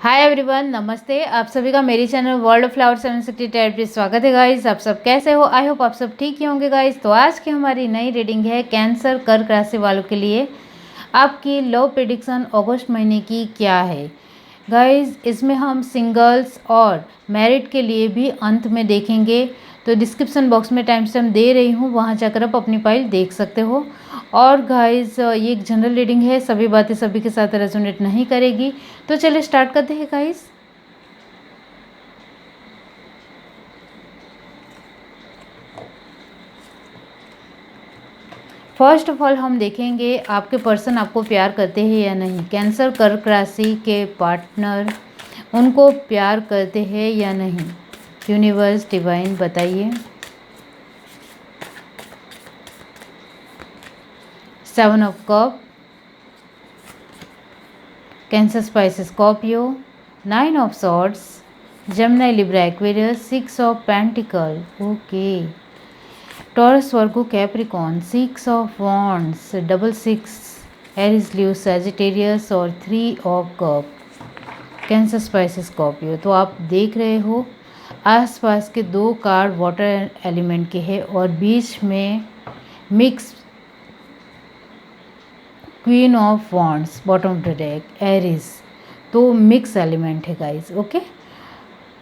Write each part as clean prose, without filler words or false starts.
Hi everyone, नमस्ते। आप सभी का मेरी चैनल वर्ल्ड ऑफ फ्लावर 760 पे स्वागत है गाइस। आप सब कैसे हो? आई होप आप सब ठीक ही होंगे गाइस। तो आज की हमारी नई रीडिंग है कैंसर कर्क राशि वालों के लिए। आपकी लव प्रेडिक्शन अगस्त महीने की क्या है गाइस। इसमें हम सिंगल्स और मैरिड के लिए भी अंत में देखेंगे। तो डिस्क्रिप्शन बॉक्स में टाइम स्टैम्प दे रही हूँ, वहाँ जाकर आप अपनी फाइल देख सकते हो। और गाइस ये एक जनरल रीडिंग है, सभी बातें सभी के साथ रेजोनेट नहीं करेगी। तो चलिए स्टार्ट करते हैं गाइस। फर्स्ट ऑफ ऑल हम देखेंगे आपके पर्सन आपको प्यार करते हैं या नहीं। कैंसर कर्क राशि के पार्टनर उनको प्यार करते हैं या नहीं। यूनिवर्स डिवाइन बताइए। 7 of cup, cancer spice Scorpio, 9 of swords, Gemini Libra Aquarius, 6 of pentacle, okay, Taurus Virgo Capricorn, 6 of wands, 6 Aries Leo Sagittarius और 3 of cup, cancer spice Scorpio. तो आप देख रहे हो आसपास के 2 कार्ड वाटर एलिमेंट के हैं और बीच में mix queen of wands, bottom of the deck Aries. तो मिक्स एलिमेंट है गाइस, ओके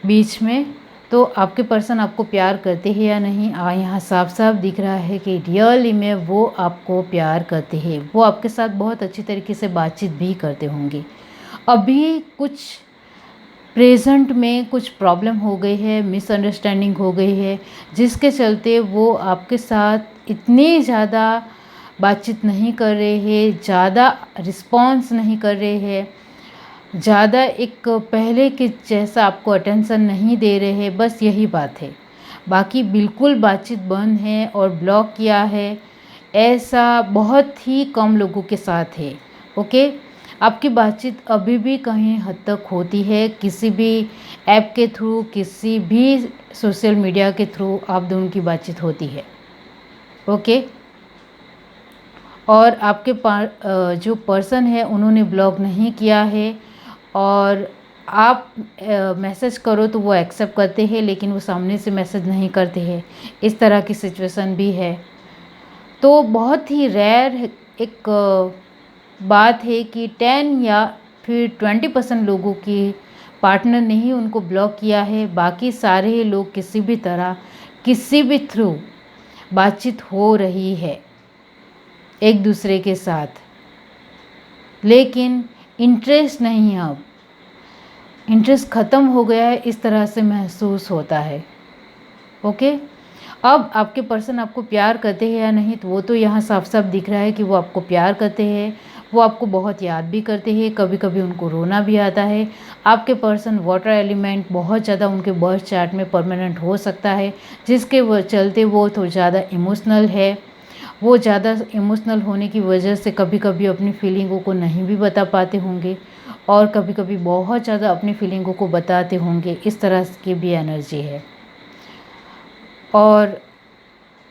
बीच में। तो आपके पर्सन आपको प्यार करते हैं या नहीं, यहाँ साफ साफ दिख रहा है कि रियली में वो आपको प्यार करते हैं। वो आपके साथ बहुत अच्छी तरीके से बातचीत भी करते होंगे। अभी कुछ प्रेजेंट में कुछ प्रॉब्लम हो गई है, मिसअंडरस्टैंडिंग हो गई है, जिसके चलते वो आपके साथ इतनी ज़्यादा बातचीत नहीं कर रहे हैं, ज़्यादा रिस्पॉन्स नहीं कर रहे हैं, ज़्यादा एक पहले के जैसा आपको अटेंशन नहीं दे रहे हैं। बस यही बात है, बाकी बिल्कुल बातचीत बंद है और ब्लॉक किया है। ऐसा बहुत ही कम लोगों के साथ है, ओके। आपकी बातचीत अभी भी कहीं हद तक होती है, किसी भी ऐप के थ्रू, किसी भी सोशल मीडिया के थ्रू आप दोनों की बातचीत होती है, ओके। और आपके जो पर्सन है उन्होंने ब्लॉक नहीं किया है और आप मैसेज करो तो वो एक्सेप्ट करते हैं, लेकिन वो सामने से मैसेज नहीं करते हैं। इस तरह की सिचुएशन भी है। तो बहुत ही रेयर एक बात है कि 10 या फिर 20% लोगों की पार्टनर ने ही उनको ब्लॉक किया है। बाकी सारे लोग किसी भी तरह, किसी भी थ्रू बातचीत हो रही है एक दूसरे के साथ, लेकिन इंटरेस्ट नहीं है। अब इंटरेस्ट ख़त्म हो गया है, इस तरह से महसूस होता है, ओके। अब आपके पर्सन आपको प्यार करते हैं या नहीं, तो वो तो यहाँ साफ साफ दिख रहा है कि वो आपको प्यार करते हैं। वो आपको बहुत याद भी करते हैं, कभी कभी उनको रोना भी आता है। आपके पर्सन वाटर एलिमेंट बहुत ज़्यादा उनके बर्थ चार्ट में परमानेंट हो सकता है, जिसके चलते वो तो ज़्यादा इमोशनल है। वो ज़्यादा इमोशनल होने की वजह से कभी कभी अपनी फीलिंगों को नहीं भी बता पाते होंगे और कभी कभी बहुत ज़्यादा अपनी फीलिंगों को बताते होंगे। इस तरह की भी एनर्जी है।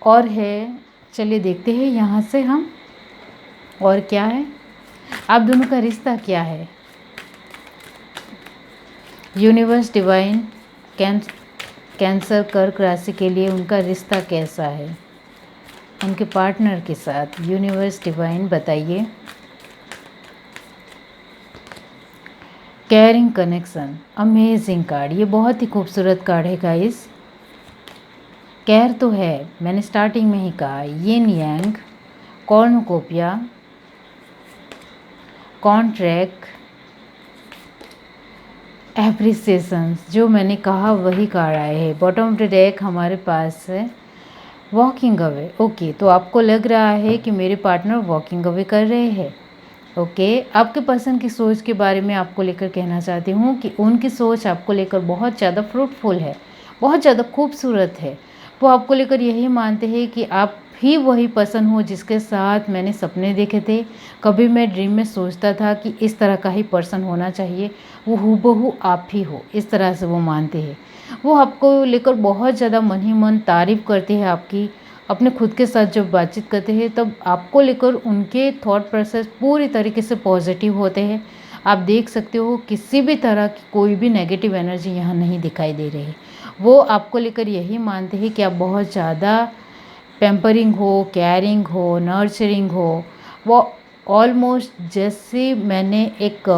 और है, चलिए देखते हैं यहाँ से हम और क्या है। आप दोनों का रिश्ता क्या है। यूनिवर्स डिवाइन, कैंसर कर्क राशि के लिए उनका रिश्ता कैसा है उनके पार्टनर के साथ। यूनिवर्स डिवाइन बताइए। केयरिंग कनेक्शन, अमेजिंग कार्ड, ये बहुत ही खूबसूरत कार्ड है गाइस। केयर तो है, मैंने स्टार्टिंग में ही कहा। यिन यांग, कॉर्नुकोपिया, कॉन्ट्रैक्ट, एप्रिसिएशंस, जो मैंने कहा वही कार्ड आए हैं। बॉटम ऑफ द डेक हमारे पास है वॉकिंग अवे, ओके। तो आपको लग रहा है कि मेरे पार्टनर वॉकिंग अवे कर रहे हैं, ओके। आपके पर्सन की सोच के बारे में आपको लेकर कहना चाहती हूँ कि उनकी सोच आपको लेकर बहुत ज़्यादा फ्रूटफुल है, बहुत ज़्यादा खूबसूरत है। वो आपको लेकर यही मानते हैं कि आप ही वही पर्सन हो जिसके साथ मैंने सपने देखे थे। कभी मैं ड्रीम में सोचता था कि इस तरह का ही पर्सन होना चाहिए, वो हूबहू आप ही हो, इस तरह से वो मानते हैं। वो आपको लेकर बहुत ज़्यादा मन ही मन तारीफ़ करते हैं आपकी। अपने खुद के साथ जब बातचीत करते हैं तब आपको लेकर उनके थॉट प्रोसेस पूरी तरीके से पॉजिटिव होते हैं। आप देख सकते हो किसी भी तरह की कोई भी नेगेटिव एनर्जी यहाँ नहीं दिखाई दे रही। वो आपको लेकर यही मानते हैं कि आप बहुत ज़्यादा पैम्परिंग हो, केयरिंग हो, नर्चरिंग हो। वो ऑलमोस्ट जैसे मैंने एक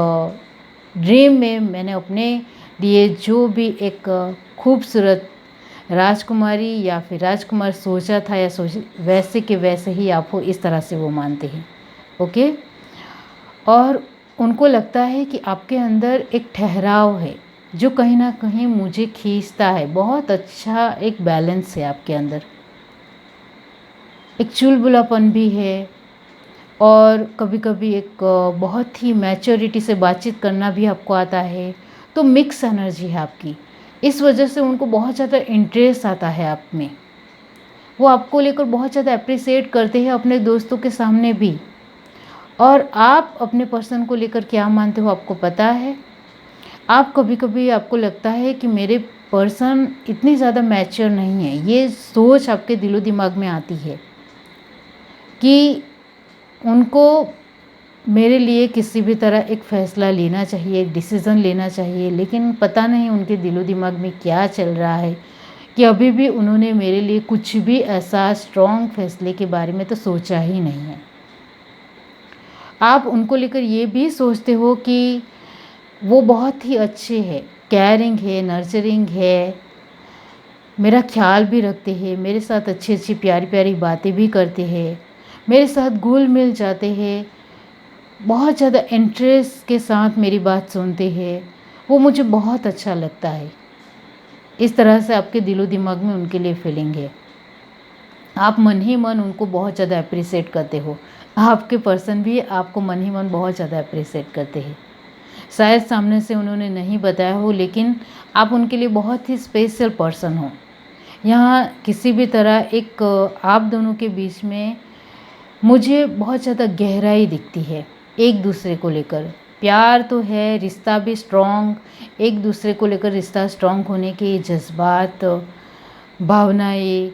ड्रीम में मैंने अपने लिए जो भी एक खूबसूरत राजकुमारी या फिर राजकुमार सोचा था या सोच वैसे के वैसे ही आप हो, इस तरह से वो मानते हैं। ओके। और उनको लगता है कि आपके अंदर एक ठहराव है जो कहीं ना कहीं मुझे खींचता है। बहुत अच्छा एक बैलेंस है आपके अंदर, एक चुलबुलापन भी है और कभी कभी एक बहुत ही मैच्योरिटी से बातचीत करना भी आपको आता है। तो मिक्स एनर्जी है आपकी, इस वजह से उनको बहुत ज़्यादा इंटरेस्ट आता है आप में। वो आपको लेकर बहुत ज़्यादा अप्रिसिएट करते हैं अपने दोस्तों के सामने भी। और आप अपने पर्सन को लेकर क्या मानते हो आपको पता है। आप कभी कभी आपको लगता है कि मेरे पर्सन इतनी ज़्यादा मैच्योर नहीं है, ये सोच आपके दिलो दिमाग में आती है कि उनको मेरे लिए किसी भी तरह एक फ़ैसला लेना चाहिए, एक डिसीज़न लेना चाहिए, लेकिन पता नहीं उनके दिलो दिमाग में क्या चल रहा है कि अभी भी उन्होंने मेरे लिए कुछ भी ऐसा स्ट्रॉन्ग फैसले के बारे में तो सोचा ही नहीं है। आप उनको लेकर ये भी सोचते हो कि वो बहुत ही अच्छे हैं, केयरिंग है, नर्चरिंग है, मेरा ख्याल भी रखते हैं, मेरे साथ अच्छी अच्छी प्यारी प्यारी बातें भी करते हैं, मेरे साथ घुल मिल जाते हैं, बहुत ज़्यादा इंटरेस्ट के साथ मेरी बात सुनते हैं। वो मुझे बहुत अच्छा लगता है। इस तरह से आपके दिलो दिमाग में उनके लिए फीलिंग है। आप मन ही मन उनको बहुत ज़्यादा अप्रिसिएट करते हो। आपके पर्सन भी आपको मन ही मन बहुत ज़्यादा अप्रिसिएट करते हैं। शायद सामने से उन्होंने नहीं बताया हो, लेकिन आप उनके लिए बहुत ही स्पेशल पर्सन हो। यहाँ किसी भी तरह एक आप दोनों के बीच में मुझे बहुत ज़्यादा गहराई दिखती है एक दूसरे को लेकर। प्यार तो है, रिश्ता भी स्ट्रॉन्ग, एक दूसरे को लेकर रिश्ता स्ट्रॉन्ग होने के जज्बात, भावनाएं,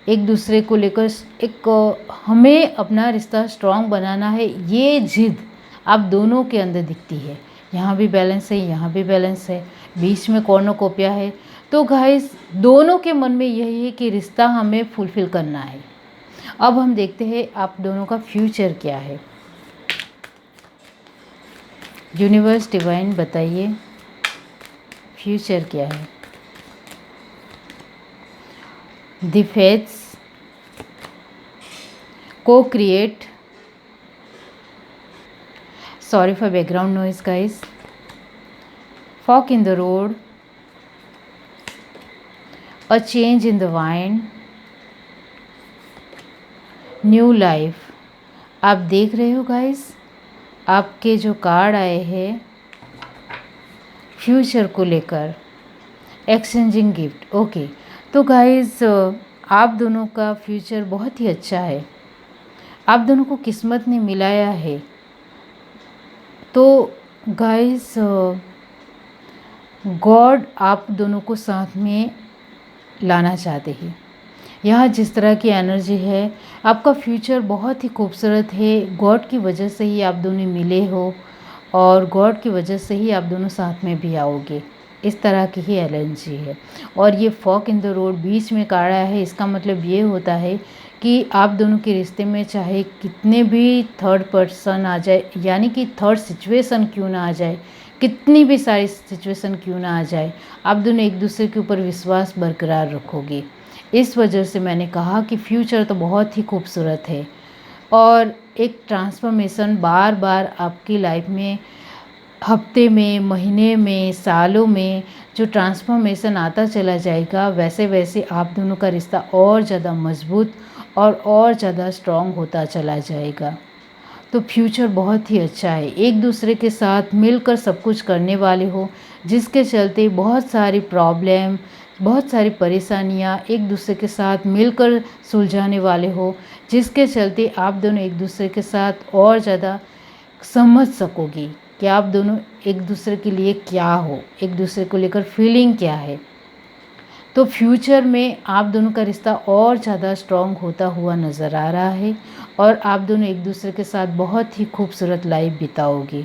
एक दूसरे को लेकर एक हमें अपना रिश्ता स्ट्रॉन्ग बनाना है, ये जिद आप दोनों के अंदर दिखती है। यहाँ भी बैलेंस है, यहाँ भी बैलेंस है, बीच में कॉर्नोकोपिया है। तो गाइस दोनों के मन में यही है कि रिश्ता हमें फुलफिल करना है। अब हम देखते हैं आप दोनों का फ्यूचर क्या है। यूनिवर्स डिवाइन बताइए फ्यूचर क्या है। The fates, co-create, sorry for background noise guys, fork in the road, a change in the wind, new life. आप देख रहे हो गाइस आपके जो कार्ड आए हैं फ्यूचर को लेकर, एक्सचेंजिंग गिफ्ट। ओके, तो गाइस आप दोनों का फ्यूचर बहुत ही अच्छा है। आप दोनों को किस्मत ने मिलाया है। तो गाइस गॉड आप दोनों को साथ में लाना चाहते हैं। यहाँ जिस तरह की एनर्जी है, आपका फ्यूचर बहुत ही खूबसूरत है। गॉड की वजह से ही आप दोनों मिले हो और गॉड की वजह से ही आप दोनों साथ में भी आओगे, इस तरह की ही एनर्जी है। और ये फॉक इन द रोड बीच में काढ़ा है, इसका मतलब ये होता है कि आप दोनों के रिश्ते में चाहे कितने भी थर्ड पर्सन आ जाए, यानी कि थर्ड सिचुएशन क्यों ना आ जाए, कितनी भी सारी सिचुएशन क्यों ना आ जाए, आप दोनों एक दूसरे के ऊपर विश्वास बरकरार रखोगे। इस वजह से मैंने कहा कि फ्यूचर तो बहुत ही खूबसूरत है और एक ट्रांसफॉर्मेशन बार बार आपकी लाइफ में हफ्ते में, महीने में, सालों में जो ट्रांसफॉर्मेशन आता चला जाएगा, वैसे वैसे आप दोनों का रिश्ता और ज़्यादा मजबूत और ज़्यादा स्ट्रॉन्ग होता चला जाएगा। तो फ्यूचर बहुत ही अच्छा है। एक दूसरे के साथ मिलकर सब कुछ करने वाले हो, जिसके चलते बहुत सारी प्रॉब्लम, बहुत सारी परेशानियां एक दूसरे के साथ मिलकर सुलझाने वाले हो, जिसके चलते आप दोनों एक दूसरे के साथ और ज़्यादा समझ सकोगे कि आप दोनों एक दूसरे के लिए क्या हो, एक दूसरे को लेकर फीलिंग क्या है। तो फ्यूचर में आप दोनों का रिश्ता और ज़्यादा स्ट्रॉन्ग होता हुआ नज़र आ रहा है और आप दोनों एक दूसरे के साथ बहुत ही खूबसूरत लाइफ बिताओगे।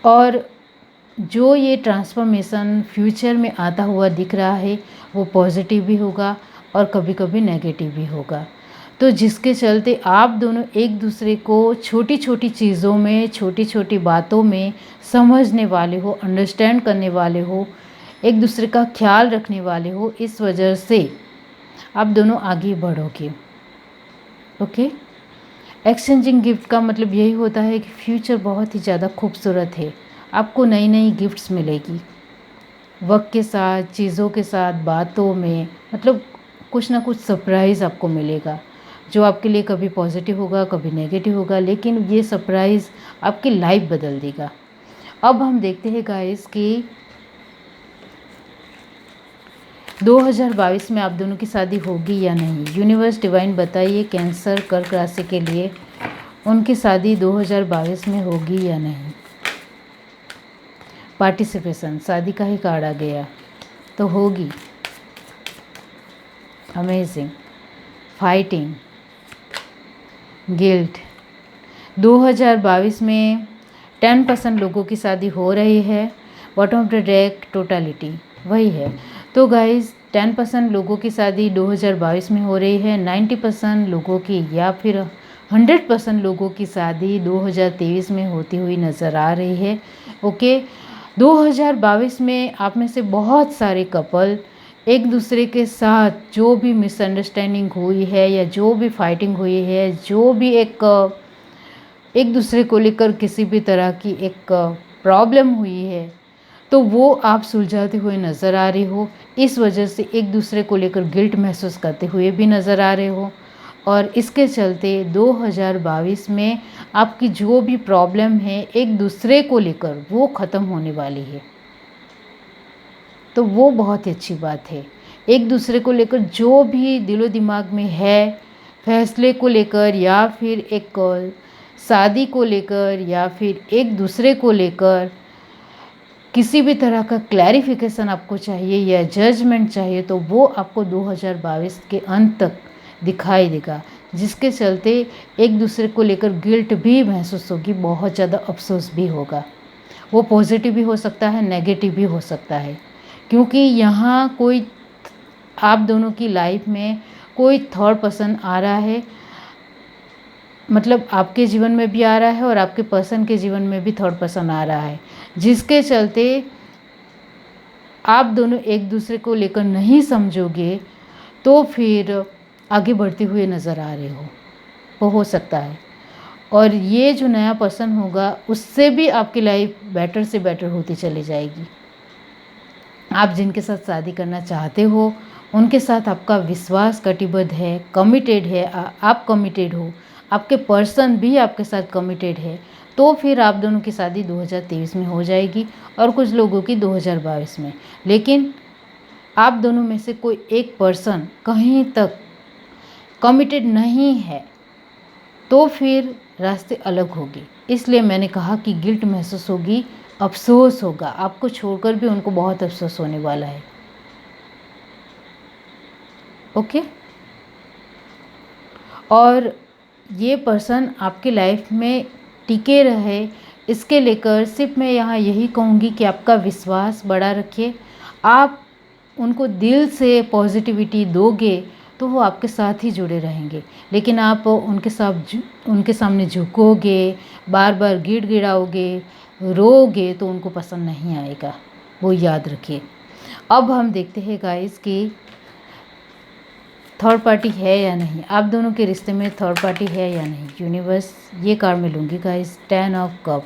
और जो ये ट्रांसफॉर्मेशन फ्यूचर में आता हुआ दिख रहा है वो पॉजिटिव भी होगा और कभी कभी नेगेटिव भी होगा। तो जिसके चलते आप दोनों एक दूसरे को छोटी छोटी चीज़ों में, छोटी छोटी बातों में समझने वाले हो, अंडरस्टैंड करने वाले हो, एक दूसरे का ख्याल रखने वाले हो। इस वजह से आप दोनों आगे बढ़ोगे। ओके। एक्सचेंजिंग गिफ्ट का मतलब यही होता है कि फ्यूचर बहुत ही ज़्यादा खूबसूरत है। आपको नई नई गिफ्ट्स मिलेगी वक्त के साथ, चीज़ों के साथ, बातों में, मतलब कुछ ना कुछ सरप्राइज़ आपको मिलेगा जो आपके लिए कभी पॉजिटिव होगा, कभी नेगेटिव होगा, लेकिन ये सरप्राइज़ आपकी लाइफ बदल देगा। अब हम देखते हैं गाइस कि 2022 में आप दोनों की शादी होगी या नहीं। यूनिवर्स डिवाइन बताइए कैंसर कर्क राशि के लिए उनकी शादी 2022 में होगी या नहीं। पार्टिसिपेशन, शादी का ही कार्ड आ गया तो होगी। अमेजिंग। Fighting, guilt. 2022 में 10% लोगों की शादी हो रही है। Bottom of the deck totality वही है। तो गाइज 10% लोगों की शादी 2022 में हो रही है, 90% लोगों की या फिर 100% लोगों की शादी 2023 में होती हुई नज़र आ रही है। ओके। 2022 में आप में से बहुत सारे कपल एक दूसरे के साथ जो भी मिसअंडरस्टैंडिंग हुई है या जो भी फाइटिंग हुई है, जो भी एक दूसरे को लेकर किसी भी तरह की एक प्रॉब्लम हुई है, तो वो आप सुलझाते हुए नज़र आ रहे हो। इस वजह से एक दूसरे को लेकर गिल्ट महसूस करते हुए भी नज़र आ रहे हो और इसके चलते 2022 में आपकी जो भी प्रॉब्लम है एक दूसरे को लेकर वो ख़त्म होने वाली है। तो वो बहुत ही अच्छी बात है। एक दूसरे को लेकर जो भी दिलो दिमाग में है, फैसले को लेकर या फिर एक शादी को लेकर या फिर एक दूसरे को लेकर किसी भी तरह का क्लैरिफिकेशन आपको चाहिए या जजमेंट चाहिए, तो वो आपको 2022 के अंत तक दिखाई देगा, जिसके चलते एक दूसरे को लेकर गिल्ट भी महसूस होगी, बहुत ज़्यादा अफसोस भी होगा। वो पॉजिटिव भी हो सकता है, नेगेटिव भी हो सकता है, क्योंकि यहाँ कोई आप दोनों की लाइफ में कोई थर्ड पर्सन आ रहा है, मतलब आपके जीवन में भी आ रहा है और आपके पर्सन के जीवन में भी थर्ड पर्सन आ रहा है, जिसके चलते आप दोनों एक दूसरे को लेकर नहीं समझोगे तो फिर आगे बढ़ते हुए नज़र आ रहे हो, वो हो सकता है। और ये जो नया पर्सन होगा उससे भी आपकी लाइफ बेटर से बेटर होती चली जाएगी। आप जिनके साथ शादी करना चाहते हो उनके साथ आपका विश्वास कटिबद्ध है, कमिटेड है, आप कमिटेड हो, आपके पर्सन भी आपके साथ कमिटेड है, तो फिर आप दोनों की शादी 2023 में हो जाएगी और कुछ लोगों की 2022 में। लेकिन आप दोनों में से कोई एक पर्सन कहीं तक कमिटेड नहीं है तो फिर रास्ते अलग होंगे। इसलिए मैंने कहा कि गिल्ट महसूस होगी, अफसोस होगा, आपको छोड़कर भी उनको बहुत अफसोस होने वाला है। ओके। और ये पर्सन आपके लाइफ में टिके रहे, इसके लेकर सिर्फ मैं यहाँ यही कहूँगी कि आपका विश्वास बड़ा रखिए। आप उनको दिल से पॉजिटिविटी दोगे तो वो आपके साथ ही जुड़े रहेंगे, लेकिन आप उनके सामने झुकोगे, बार बार गिड़गिड़ाओगे, रोओगे तो उनको पसंद नहीं आएगा, वो याद रखिए। अब हम देखते हैं गाइस कि थर्ड पार्टी है या नहीं, आप दोनों के रिश्ते में थर्ड पार्टी है या नहीं। यूनिवर्स, ये कार्ड मैं लूँगी guys, 10 of cup.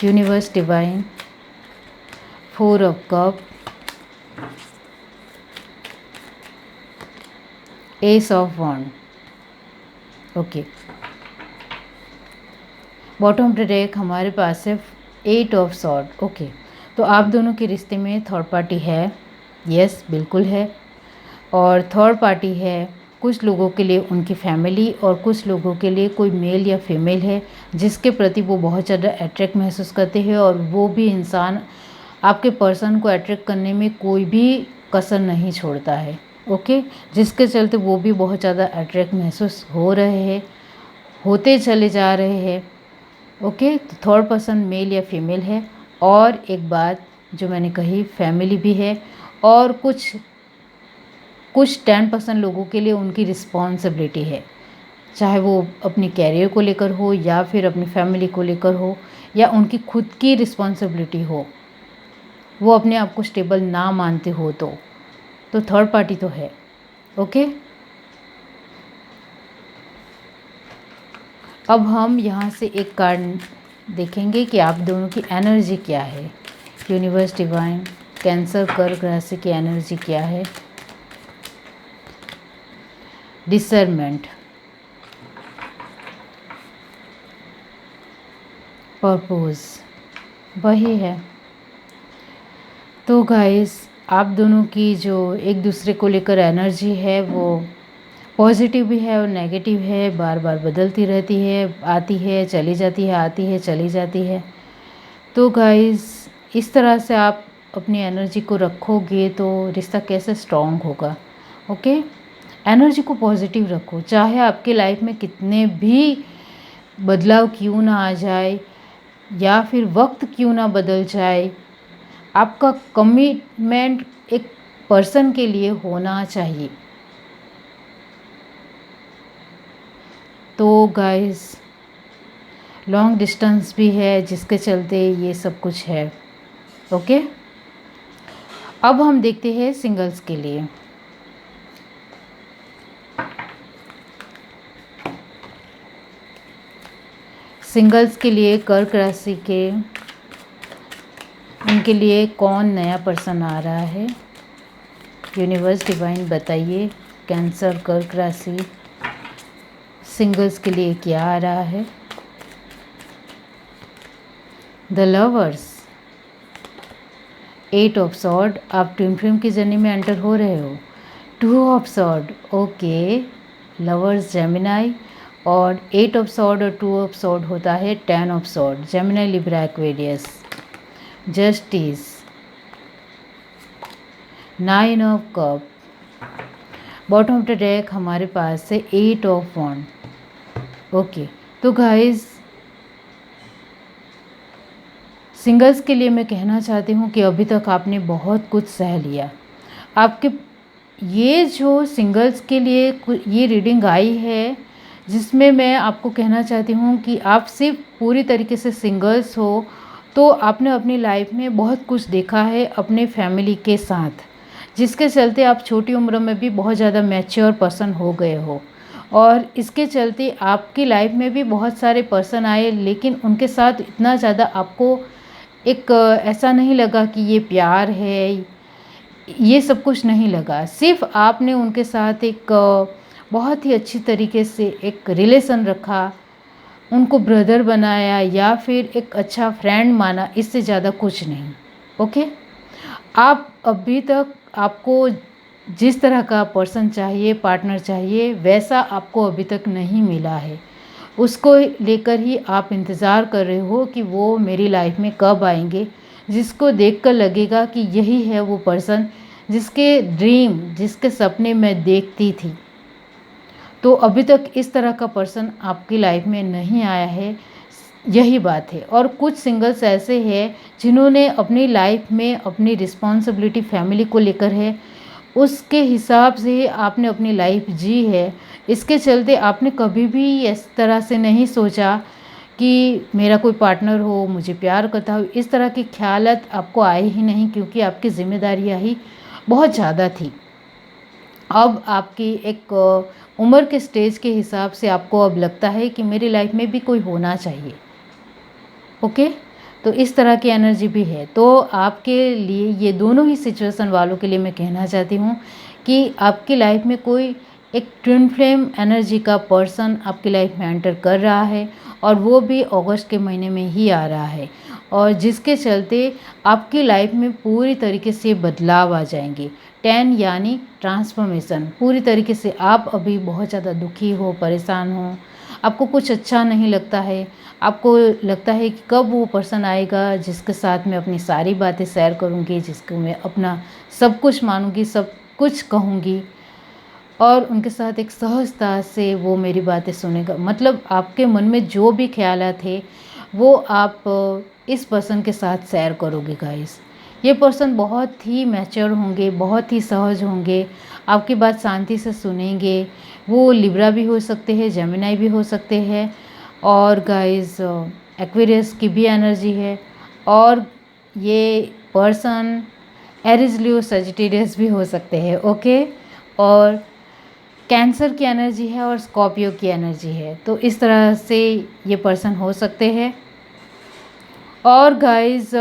Universe divine, 4 of cup, ace of wand. Okay. Bottom of the deck हमारे पास है 8 ऑफ सॉर्ड। ओके। तो आप दोनों के रिश्ते में थर्ड पार्टी है, यस बिल्कुल है। और थर्ड पार्टी है कुछ लोगों के लिए उनकी फैमिली और कुछ लोगों के लिए कोई मेल या फीमेल है जिसके प्रति वो बहुत ज़्यादा अट्रैक्ट महसूस करते हैं, और वो भी इंसान आपके पर्सन को अट्रैक्ट करने में कोई भी कसर नहीं छोड़ता है। ओके। जिसके चलते वो भी बहुत ज़्यादा अट्रैक्ट महसूस हो रहे हैं, होते चले जा रहे हैं। ओके, तो थर्ड पर्सन मेल या फीमेल है। और एक बात जो मैंने कही, फैमिली भी है, और कुछ 10% लोगों के लिए उनकी रिस्पॉन्सिबिलिटी है, चाहे वो अपनी कैरियर को लेकर हो या फिर अपनी फैमिली को लेकर हो या उनकी खुद की रिस्पॉन्सिबिलिटी हो, वो अपने आप को स्टेबल ना मानते हो तो थर्ड पार्टी तो है। ओके, अब हम यहाँ से एक कार्ड देखेंगे कि आप दोनों की एनर्जी क्या है। यूनिवर्स, डिवाइन, कैंसर, कर्क राशि की एनर्जी क्या है। डिसर्नमेंट, पर्पस, वही है। तो गाइस, आप दोनों की जो एक दूसरे को लेकर एनर्जी है वो पॉजिटिव भी है और नेगेटिव है, बार बार बदलती रहती है, आती है चली जाती है, आती है चली जाती है। तो गाइस, इस तरह से आप अपनी एनर्जी को रखोगे तो रिश्ता कैसे स्ट्रॉन्ग होगा। ओके, एनर्जी को पॉजिटिव रखो, चाहे आपके लाइफ में कितने भी बदलाव क्यों ना आ जाए या फिर वक्त क्यों ना बदल जाए, आपका कमिटमेंट एक पर्सन के लिए होना चाहिए। तो गाइस, लॉन्ग डिस्टेंस भी है जिसके चलते ये सब कुछ है। ओके, अब हम देखते हैं सिंगल्स के लिए। सिंगल्स के लिए कर्क राशि के, उनके लिए कौन नया पर्सन आ रहा है। यूनिवर्स, डिवाइन, बताइए कैंसर कर्क राशि सिंगल्स के लिए क्या आ रहा है। द लवर्स, 8 ऑफ सॉर्ड, आप ट्विन फ्लेम की जर्नी में एंटर हो रहे हो। 2 of sword, okay, lovers Gemini, और 8 ऑफ सॉर्ड और 2 ऑफ सॉर्ड होता है 10 of sword, Gemini, Libra, Aquarius. Justice, 9 of cup, bottom of the deck हमारे पास है 8 ऑफ वॉन्ड। ओके, तो गाइस, सिंगल्स के लिए मैं कहना चाहती हूँ कि अभी तक आपने बहुत कुछ सह लिया। आपके ये जो सिंगल्स के लिए ये रीडिंग आई है, जिसमें मैं आपको कहना चाहती हूँ कि आप सिर्फ पूरी तरीके से सिंगल्स हो तो आपने अपनी लाइफ में बहुत कुछ देखा है अपने फैमिली के साथ, जिसके चलते आप छोटी उम्र में भी बहुत ज़्यादा मैच्योर पर्सन हो गए हो। और इसके चलते आपकी लाइफ में भी बहुत सारे पर्सन आए, लेकिन उनके साथ इतना ज़्यादा आपको एक ऐसा नहीं लगा कि ये प्यार है, ये सब कुछ नहीं लगा। सिर्फ आपने उनके साथ एक बहुत ही अच्छी तरीके से एक रिलेशन रखा, उनको ब्रदर बनाया या फिर एक अच्छा फ्रेंड माना, इससे ज़्यादा कुछ नहीं। ओके, आप अभी तक आपको जिस तरह का पर्सन चाहिए, पार्टनर चाहिए, वैसा आपको अभी तक नहीं मिला है। उसको लेकर ही आप इंतज़ार कर रहे हो कि वो मेरी लाइफ में कब आएंगे, जिसको देखकर लगेगा कि यही है वो पर्सन जिसके ड्रीम, जिसके सपने मैं देखती थी। तो अभी तक इस तरह का पर्सन आपकी लाइफ में नहीं आया है, यही बात है। और कुछ सिंगल्स ऐसे हैं जिन्होंने अपनी लाइफ में अपनी रिस्पॉन्सिबिलिटी फैमिली को लेकर है, उसके हिसाब से आपने अपनी लाइफ जी है। इसके चलते आपने कभी भी इस तरह से नहीं सोचा कि मेरा कोई पार्टनर हो, मुझे प्यार करता हो, इस तरह की ख्यालत आपको आए ही नहीं, क्योंकि आपकी जिम्मेदारियां ही बहुत ज़्यादा थी। अब आपकी एक उम्र के स्टेज के हिसाब से आपको अब लगता है कि मेरी लाइफ में भी कोई होना चाहिए। ओके, तो इस तरह की एनर्जी भी है। तो आपके लिए ये दोनों ही सिचुएशन वालों के लिए मैं कहना चाहती हूँ कि आपकी लाइफ में कोई एक ट्विन फ्लेम एनर्जी का पर्सन आपकी लाइफ में एंटर कर रहा है, और वो भी अगस्त के महीने में ही आ रहा है, और जिसके चलते आपकी लाइफ में पूरी तरीके से बदलाव आ जाएंगे। 10 यानी ट्रांसफॉर्मेशन, पूरी तरीके से आप अभी बहुत ज़्यादा दुखी हो, परेशान हो, आपको कुछ अच्छा नहीं लगता है, आपको लगता है कि कब वो पर्सन आएगा जिसके साथ मैं अपनी सारी बातें शेयर करूँगी, जिसको मैं अपना सब कुछ मानूंगी, सब कुछ कहूँगी, और उनके साथ एक सहजता से वो मेरी बातें सुनेगा। मतलब आपके मन में जो भी ख्यालात थे वो आप इस पर्सन के साथ शेयर करोगे गाइस। ये पर्सन बहुत ही मैच्योर होंगे, बहुत ही सहज होंगे, आपकी बात शांति से सुनेंगे। वो लिब्रा भी हो सकते हैं, जेमिनी भी हो सकते हैं, और गाइस एक्वेरियस की भी एनर्जी है, और ये पर्सन एरीज, लियो, सजिटेरियस भी हो सकते हैं। ओके, और कैंसर की एनर्जी है और स्कॉर्पियो की एनर्जी है। तो इस तरह से ये पर्सन हो सकते हैं। और गाइस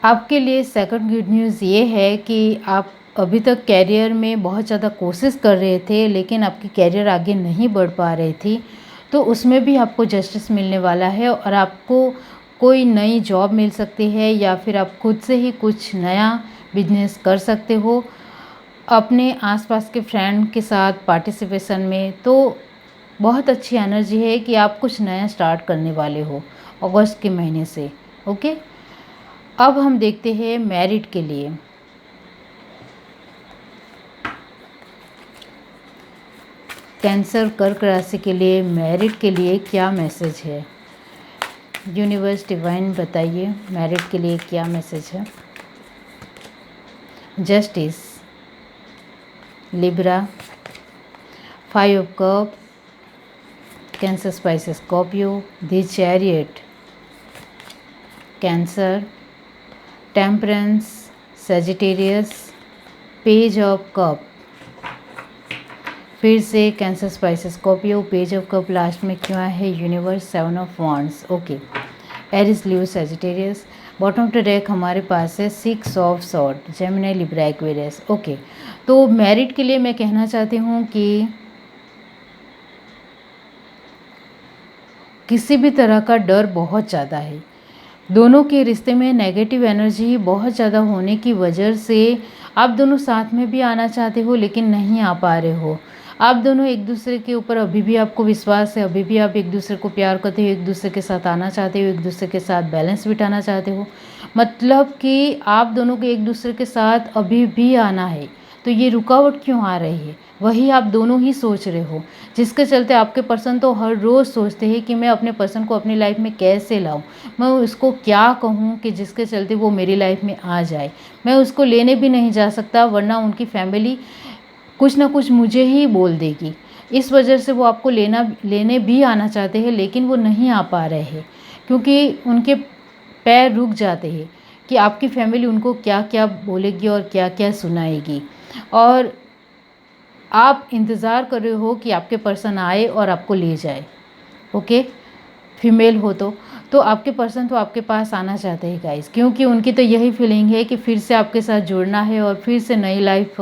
आपके लिए सेकंड गुड न्यूज़ ये है कि आप अभी तक कैरियर में बहुत ज़्यादा कोशिश कर रहे थे, लेकिन आपकी कैरियर आगे नहीं बढ़ पा रही थी, तो उसमें भी आपको जस्टिस मिलने वाला है, और आपको कोई नई जॉब मिल सकती है, या फिर आप खुद से ही कुछ नया बिजनेस कर सकते हो अपने आसपास के फ्रेंड के साथ पार्टिसिपेशन में। तो बहुत अच्छी एनर्जी है कि आप कुछ नया स्टार्ट करने वाले हो अगस्त के महीने से। ओके, अब हम देखते हैं मैरिड के लिए। कैंसर कर्क राशि के लिए मैरिड के लिए क्या मैसेज है? यूनिवर्स डिवाइन बताइए मैरिड के लिए क्या मैसेज है? Justice, Libra, 5 of cup, Cancer Pisces Scorpio, the chariot, Cancer, temperance, Sagittarius, page of cup, फिर से Cancer Pisces Scorpio, page of cup, last में क्यों आया है? Universe, 7 of wands. Okay, Aries, Leo, Sagittarius. Bottom of the deck हमारे पास है 6 of sword, Gemini, Libra, Aquarius. Okay, तो मैरिड के लिए मैं कहना चाहती हूँ कि किसी भी तरह का डर बहुत ज़्यादा है। दोनों के रिश्ते में नेगेटिव एनर्जी बहुत ज़्यादा होने की वजह से आप दोनों साथ में भी आना चाहते हो, लेकिन नहीं आ पा रहे हो। आप दोनों एक दूसरे के ऊपर अभी भी आपको विश्वास है, अभी भी आप एक दूसरे को प्यार करते हो, एक दूसरे के साथ आना चाहते हो, एक दूसरे के साथ बैलेंस बिठाना चाहते हो। मतलब कि आप दोनों को एक दूसरे के साथ अभी भी आना है, तो ये रुकावट क्यों आ रही है? वही आप दोनों ही सोच रहे हो, जिसके चलते आपके पर्सन तो हर रोज़ सोचते हैं कि मैं अपने पर्सन को अपनी लाइफ में कैसे लाऊं, मैं उसको क्या कहूं कि जिसके चलते वो मेरी लाइफ में आ जाए। मैं उसको लेने भी नहीं जा सकता, वरना उनकी फैमिली कुछ ना कुछ मुझे ही बोल देगी। इस वजह से वो आपको लेने भी आना चाहते हैं, लेकिन वो नहीं आ पा रहे हैं, क्योंकि उनके पैर रुक जाते हैं कि आपकी फैमिली उनको क्या क्या बोलेगी और क्या क्या सुनाएगी। और आप इंतज़ार कर रहे हो कि आपके पर्सन आए और आपको ले जाए। ओके, फीमेल हो तो आपके पर्सन तो आपके पास आना चाहते हैं गाइस, क्योंकि उनकी तो यही फीलिंग है कि फिर से आपके साथ जुड़ना है और फिर से नई लाइफ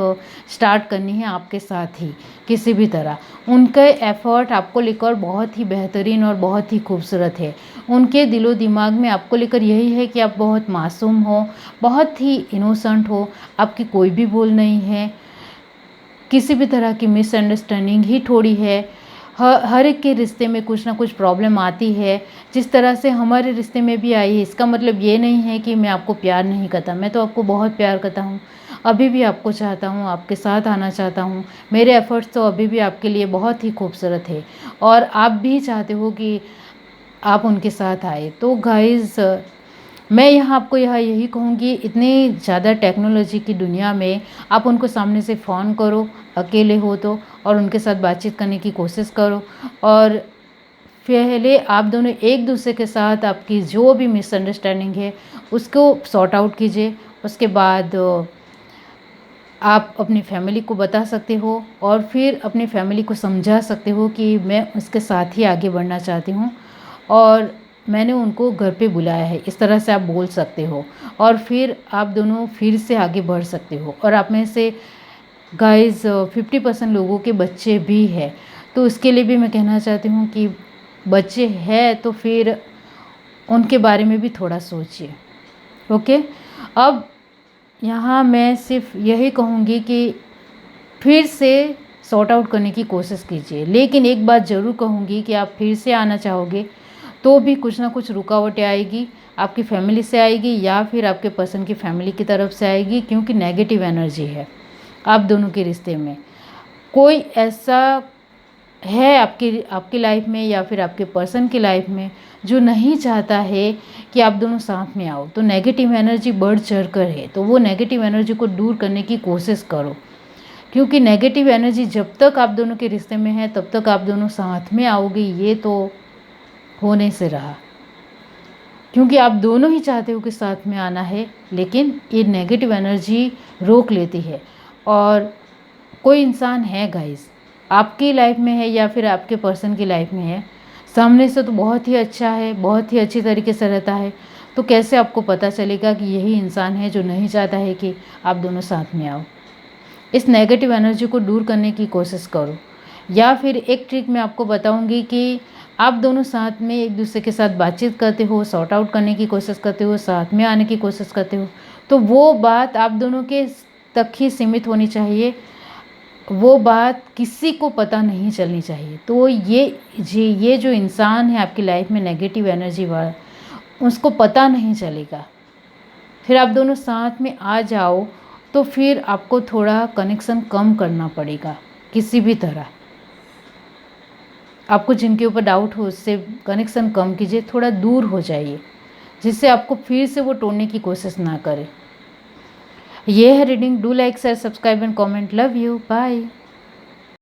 स्टार्ट करनी है आपके साथ ही किसी भी तरह। उनके एफर्ट आपको लेकर बहुत ही बेहतरीन और बहुत ही खूबसूरत है। उनके दिलो दिमाग में आपको लेकर यही है कि आप बहुत मासूम हो, बहुत ही इनोसेंट हो, आपकी कोई भी भूल नहीं है, किसी भी तरह की मिसअंडरस्टैंडिंग ही थोड़ी है। हर एक के रिश्ते में कुछ ना कुछ प्रॉब्लम आती है, जिस तरह से हमारे रिश्ते में भी आई है। इसका मतलब ये नहीं है कि मैं आपको प्यार नहीं करता, मैं तो आपको बहुत प्यार करता हूँ, अभी भी आपको चाहता हूँ, आपके साथ आना चाहता हूँ। मेरे एफ़र्ट्स तो अभी भी आपके लिए बहुत ही खूबसूरत है, और आप भी चाहते हो कि आप उनके साथ आए। तो गाइज़ मैं यहाँ आपको यही कहूँगी, इतनी ज़्यादा टेक्नोलॉजी की दुनिया में आप उनको सामने से फ़ोन करो अकेले हो तो, और उनके साथ बातचीत करने की कोशिश करो, और पहले आप दोनों एक दूसरे के साथ आपकी जो भी मिसअंडरस्टैंडिंग है उसको सॉर्ट आउट कीजिए। उसके बाद आप अपनी फैमिली को बता सकते हो, और फिर अपनी फैमिली को समझा सकते हो कि मैं उसके साथ ही आगे बढ़ना चाहती हूँ और मैंने उनको घर पे बुलाया है। इस तरह से आप बोल सकते हो, और फिर आप दोनों फिर से आगे बढ़ सकते हो। और आप में से गाइज़ 50% लोगों के बच्चे भी हैं, तो उसके लिए भी मैं कहना चाहती हूँ कि बच्चे हैं तो फिर उनके बारे में भी थोड़ा सोचिए। ओके, अब यहाँ मैं सिर्फ यही कहूँगी कि फिर से सॉर्ट आउट करने की कोशिश कीजिए। लेकिन एक बात ज़रूर कहूँगी कि आप फिर से आना चाहोगे तो भी कुछ ना कुछ रुकावटें आएगी, आपकी फैमिली से आएगी या फिर आपके पर्सन की फैमिली की तरफ से आएगी, क्योंकि नेगेटिव एनर्जी है आप दोनों के रिश्ते में। कोई ऐसा है आपकी लाइफ में या फिर आपके पर्सन की लाइफ में जो नहीं चाहता है कि आप दोनों साथ में आओ, तो नेगेटिव एनर्जी बढ़ चढ़ कर है, तो वो नेगेटिव एनर्जी को दूर करने की कोशिश करो। क्योंकि नेगेटिव एनर्जी जब तक आप दोनों के रिश्ते में है तब तक आप दोनों साथ में आओगे, ये तो होने से रहा। क्योंकि आप दोनों ही चाहते हो कि साथ में आना है, लेकिन ये नेगेटिव एनर्जी रोक लेती है। और कोई इंसान है गाइस आपकी लाइफ में है या फिर आपके पर्सन की लाइफ में है, सामने से तो बहुत ही अच्छा है, बहुत ही अच्छी तरीके से रहता है, तो कैसे आपको पता चलेगा कि यही इंसान है जो नहीं चाहता है कि आप दोनों साथ में आओ। इस नेगेटिव एनर्जी को दूर करने की कोशिश करो। या फिर एक ट्रिक मैं आपको बताऊंगी कि आप दोनों साथ में एक दूसरे के साथ बातचीत करते हो, सॉर्ट आउट करने की कोशिश करते हो, साथ में आने की कोशिश करते हो, तो वो बात आप दोनों के तक ही सीमित होनी चाहिए, वो बात किसी को पता नहीं चलनी चाहिए। तो ये जो इंसान है आपकी लाइफ में नेगेटिव एनर्जी वाला, उसको पता नहीं चलेगा। फिर आप दोनों साथ में आ जाओ तो फिर आपको थोड़ा कनेक्शन कम करना पड़ेगा किसी भी तरह। आपको जिनके ऊपर डाउट हो उससे कनेक्शन कम कीजिए, थोड़ा दूर हो जाइए, जिससे आपको फिर से वो तोड़ने की कोशिश ना करे। ये है reading. Do like share subscribe and comment. Love you, bye.